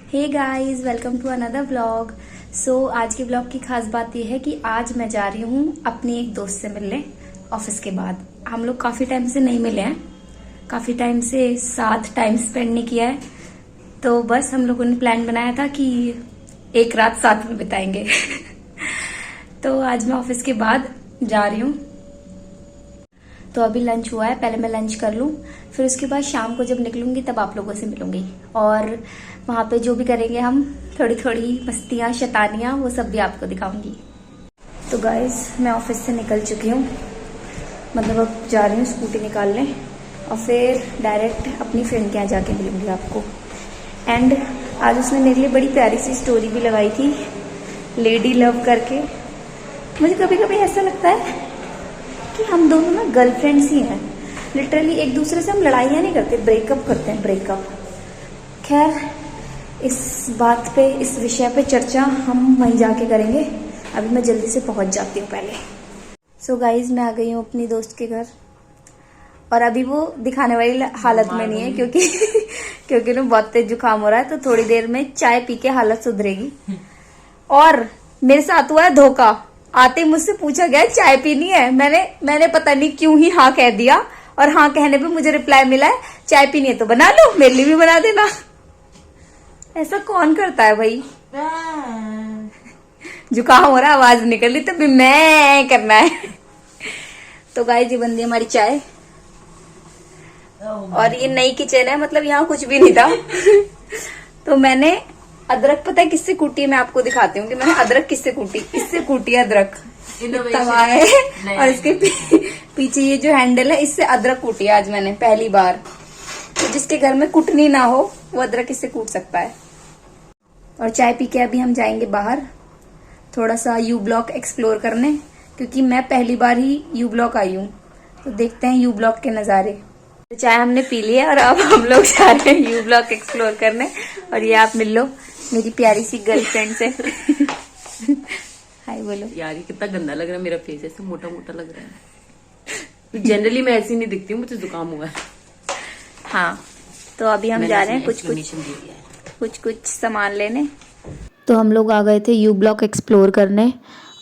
Hey guys, welcome to another vlog. आज के vlog की खास बात यह है कि आज मैं जा रही हूँ अपनी एक दोस्त से मिलने ऑफिस के बाद। हम लोग काफी टाइम से नहीं मिले हैं, काफी टाइम से साथ टाइम स्पेंड नहीं किया है। तो बस हम लोगों ने प्लान बनाया था कि एक रात साथ में बिताएंगे। तो आज मैं ऑफिस के बाद जा रही हूँ। तो अभी लंच हुआ है, पहले मैं लंच कर लूँ, फिर उसके बाद शाम को जब निकलूंगी तब आप लोगों से मिलूंगी। और वहां पे जो भी करेंगे हम, थोड़ी थोड़ी मस्तियाँ शैतानियाँ, वो सब भी आपको दिखाऊंगी। तो गाइज, मैं ऑफिस से निकल चुकी हूँ, मतलब अब जा रही हूँ स्कूटी निकालने और फिर डायरेक्ट अपनी फ्रेंड के यहाँ जाके मिलूंगी आपको। एंड आज उसने मेरे लिए बड़ी प्यारी सी स्टोरी भी लगाई थी, लेडी लव करके। मुझे कभी कभी ऐसा लगता है कि हम दोनों ना गर्लफ्रेंड्स ही हैं। लिटरली एक दूसरे से हम लड़ाइयाँ नहीं करते, ब्रेकअप करते हैं, ब्रेकअप। खैर, इस बात पे, इस विषय पे चर्चा हम वहीं जाके करेंगे। अभी मैं जल्दी से पहुंच जाती हूँ पहले। सो गाइज, मैं आ गई हूँ अपनी दोस्त के घर और अभी वो दिखाने वाली हालत में नहीं है क्योंकि ना बहुत तेज जुकाम हो रहा है। तो थोड़ी देर में चाय पी के हालत सुधरेगी। और मेरे साथ हुआ है धोखा। आते ही मुझसे पूछा गया चाय पीनी है, मैंने पता नहीं क्यों ही हाँ कह दिया, और हाँ कहने पे मुझे रिप्लाई मिला है चाय पीनी है तो बना लो, मेरे लिए भी बना देना। ऐसा कौन करता है भाई? जुकाम हो रहा, आवाज निकल रही, तभी मैं करना है। तो गाइस, ये बनती है हमारी चाय। और ये नई किचन है, मतलब यहाँ कुछ भी नहीं था। तो मैंने अदरक, पता है किससे कूटी है? मैं आपको दिखाती हूँ कि मैंने अदरक किससे कूटी। इससे कूटी अदरक, तवा है और इसके पीछे ये जो हैंडल है, इससे अदरक कूटी है आज मैंने पहली बार। तो जिसके घर में कुटनी ना हो वो अदरक इससे कूट सकता है। और चाय पी के अभी हम जाएंगे बाहर थोड़ा सा यू ब्लॉक एक्सप्लोर करने, क्योंकि मैं पहली बार ही यू ब्लॉक आई हूँ। तो देखते हैं यू ब्लॉक के नजारे। तो चाय हमने पी ली है और अब हम लोग जा रहे हैं यू ब्लॉक एक्सप्लोर करने। और ये आप मिल लो मेरी प्यारी सी गर्लफ्रेंड से। हाय बोलो यार, ये कितना गंदा लग रहा है, मेरा फेस ऐसे मोटा मोटा लग रहा है। जनरली मैं ऐसी नहीं दिखती हूँ, मुझे जुकाम हुआ है। हाँ, तो अभी हम जा रहे हैं कुछ सामान लेने। तो हम लोग आ गए थे यू ब्लॉक एक्सप्लोर करने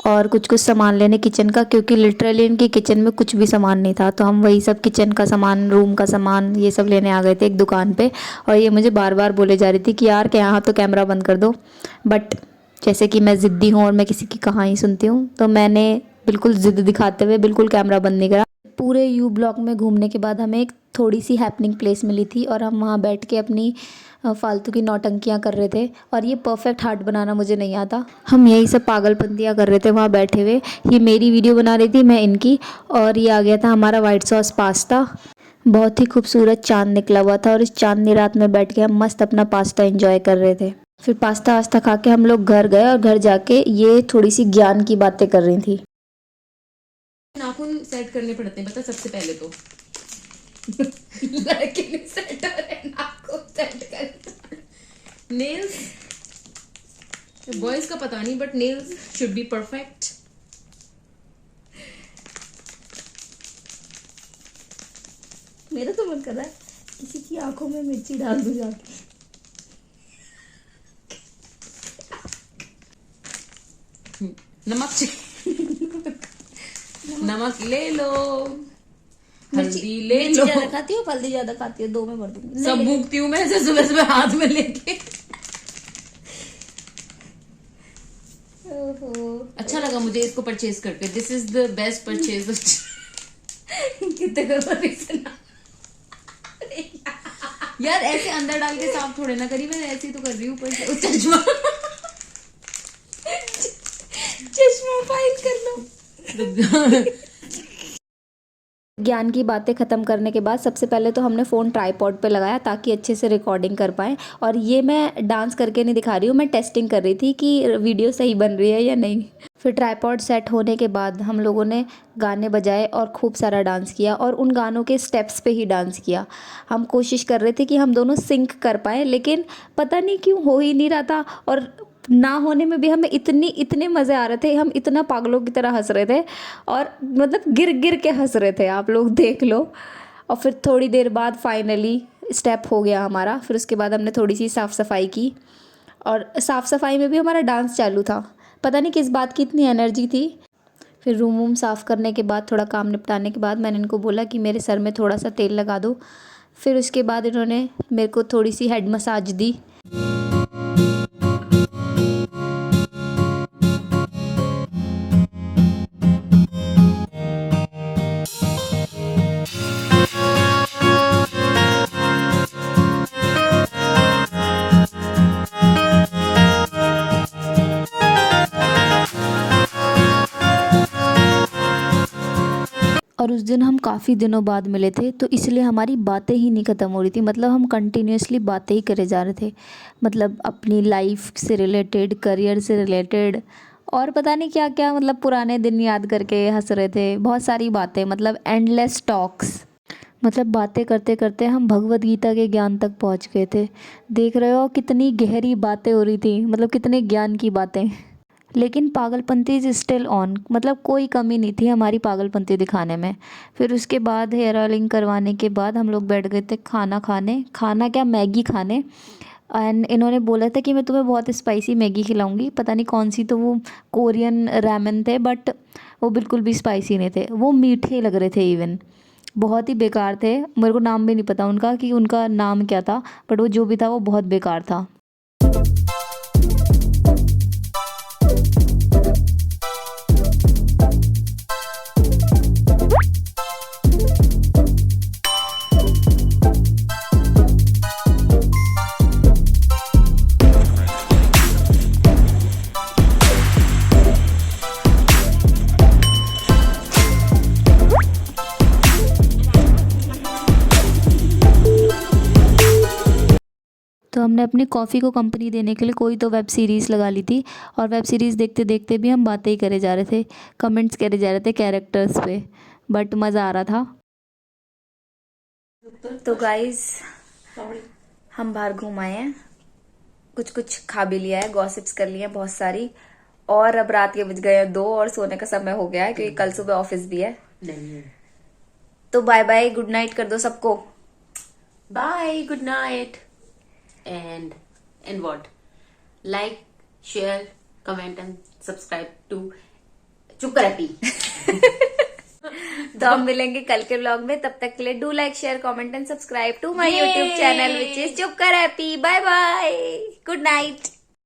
और कुछ सामान लेने किचन का, क्योंकि लिटरली इनकी किचन में कुछ भी सामान नहीं था। तो हम वही सब किचन का सामान, रूम का सामान, ये सब लेने आ गए थे एक दुकान पे। और ये मुझे बार बार बोले जा रही थी कि यार यहाँ तो कैमरा बंद कर दो, बट जैसे कि मैं ज़िद्दी हूँ और मैं किसी की कहानी सुनती हूँ, तो मैंने बिल्कुल ज़िद दिखाते हुए बिल्कुल कैमरा बंद नहीं करा। पूरे यू ब्लॉक में घूमने के बाद हमें एक थोड़ी सी हैपनिंग प्लेस मिली थी और हम वहाँ बैठ के अपनी फालतू की नौटंकियाँ कर रहे थे। और ये परफेक्ट हार्ट बनाना मुझे नहीं आता, हम यही सब पागलपंतियाँ कर रहे थे वहाँ बैठे हुए। ये मेरी वीडियो बना रही थी, मैं इनकी। और ये आ गया था हमारा वाइट सॉस पास्ता। बहुत ही खूबसूरत चांद निकला हुआ था और इस चांदनी रात में बैठ के हम मस्त अपना पास्ता एंजॉय कर रहे थे। फिर पास्ता वास्ता खा के हम लोग घर गए और घर जाके ये थोड़ी सी ज्ञान की बातें कर रही थी। नाखून सेट करने पड़ते हैं, पता सबसे पहले तो। लड़के नहीं सेट हो रहे, नाखून सेट कर। नेल्स, बॉयज का पता नहीं, but nails should be perfect. मेरा तो मन कर रहा है किसी की आंखों में मिर्ची डाल दूं जाके। नमक ले लो, हल्दी ले लो। ज्यादा खाती हो, हल्दी ज्यादा खाती हो? दो में भर दूंगी। सब भूखती हूँ मैं ऐसे सुबह सुबह हाथ में लेके। अच्छा लगा मुझे इसको परचेज करके। This is the best purchase. कितने करो यार, ऐसे अंदर डाल के साफ थोड़े ना करी, मैं ऐसे ही तो कर रही हूँ। चश्मा चश्मा फाइल कर लो। ज्ञान की बातें ख़त्म करने के बाद सबसे पहले तो हमने फ़ोन ट्राईपॉड पे लगाया ताकि अच्छे से रिकॉर्डिंग कर पाएँ। और ये मैं डांस करके नहीं दिखा रही हूँ, मैं टेस्टिंग कर रही थी कि वीडियो सही बन रही है या नहीं। फिर ट्राईपॉड सेट होने के बाद हम लोगों ने गाने बजाए और खूब सारा डांस किया और उन गानों के स्टेप्स पे ही डांस किया। हम कोशिश कर रहे थे कि हम दोनों सिंक कर पाएँ, लेकिन पता नहीं क्यों हो ही नहीं रहा था। और ना होने में भी हमें इतने मज़े आ रहे थे, हम इतना पागलों की तरह हंस रहे थे और मतलब गिर गिर के हंस रहे थे, आप लोग देख लो। और फिर थोड़ी देर बाद फाइनली स्टेप हो गया हमारा। फिर उसके बाद हमने थोड़ी सी साफ़ सफाई की और साफ़ सफाई में भी हमारा डांस चालू था। पता नहीं किस बात की इतनी एनर्जी थी। फिर रूम वूम साफ़ करने के बाद, थोड़ा काम निपटाने के बाद, मैंने इनको बोला कि मेरे सर में थोड़ा सा तेल लगा दो। फिर उसके बाद इन्होंने मेरे को थोड़ी सी हेड मसाज दी। और उस दिन हम काफ़ी दिनों बाद मिले थे, तो इसलिए हमारी बातें ही नहीं ख़त्म हो रही थी। मतलब हम कंटिन्यूअसली बातें ही करे जा रहे थे, मतलब अपनी लाइफ से रिलेटेड, करियर से रिलेटेड, और पता नहीं क्या क्या, मतलब पुराने दिन याद करके हंस रहे थे। बहुत सारी बातें, मतलब एंडलेस टॉक्स। मतलब बातें करते करते हम भगवत गीता के ज्ञान तक पहुंच गए थे। देख रहे हो कितनी गहरी बातें हो रही थी, मतलब कितने ज्ञान की बातें। लेकिन पागलपंती इज़ स्टिल ऑन, मतलब कोई कमी नहीं थी हमारी पागलपंती दिखाने में। फिर उसके बाद हेयर ऑयलिंग करवाने के बाद हम लोग बैठ गए थे खाना खाने। खाना क्या, मैगी खाने। एंड इन्होंने बोला था कि मैं तुम्हें बहुत स्पाइसी मैगी खिलाऊंगी। पता नहीं कौन सी, तो वो कोरियन रैमेन थे, बट वो बिल्कुल भी स्पाइसी नहीं थे, वो मीठे लग रहे थे इवन। बहुत ही बेकार थे। मेरे को नाम भी नहीं पता उनका कि उनका नाम क्या था, बट वो जो भी था वो बहुत बेकार था। तो हमने अपनी कॉफ़ी को कंपनी देने के लिए कोई तो वेब सीरीज़ लगा ली थी, और वेब सीरीज़ देखते देखते भी हम बातें ही करे जा रहे थे, कमेंट्स करे जा रहे थे कैरेक्टर्स पे, बट मज़ा आ रहा था। तो गाइस, हम बाहर घूम आए हैं, कुछ कुछ खा भी लिया है, गॉसिप्स कर लिए हैं बहुत सारी, और अब रात के बज गए हैं 2 और सोने का समय हो गया है, क्योंकि कल सुबह ऑफिस भी है। नहीं, तो बाय बाय, गुड नाइट कर दो सबको। Bye, good night, and what? Like, share, comment and subscribe to चुप कर हैप्पी। तो हम मिलेंगे कल के व्लॉग में, तब तक के लिए do like, share, comment and subscribe to my YouTube channel which is चुप कर happy. Bye bye, good night.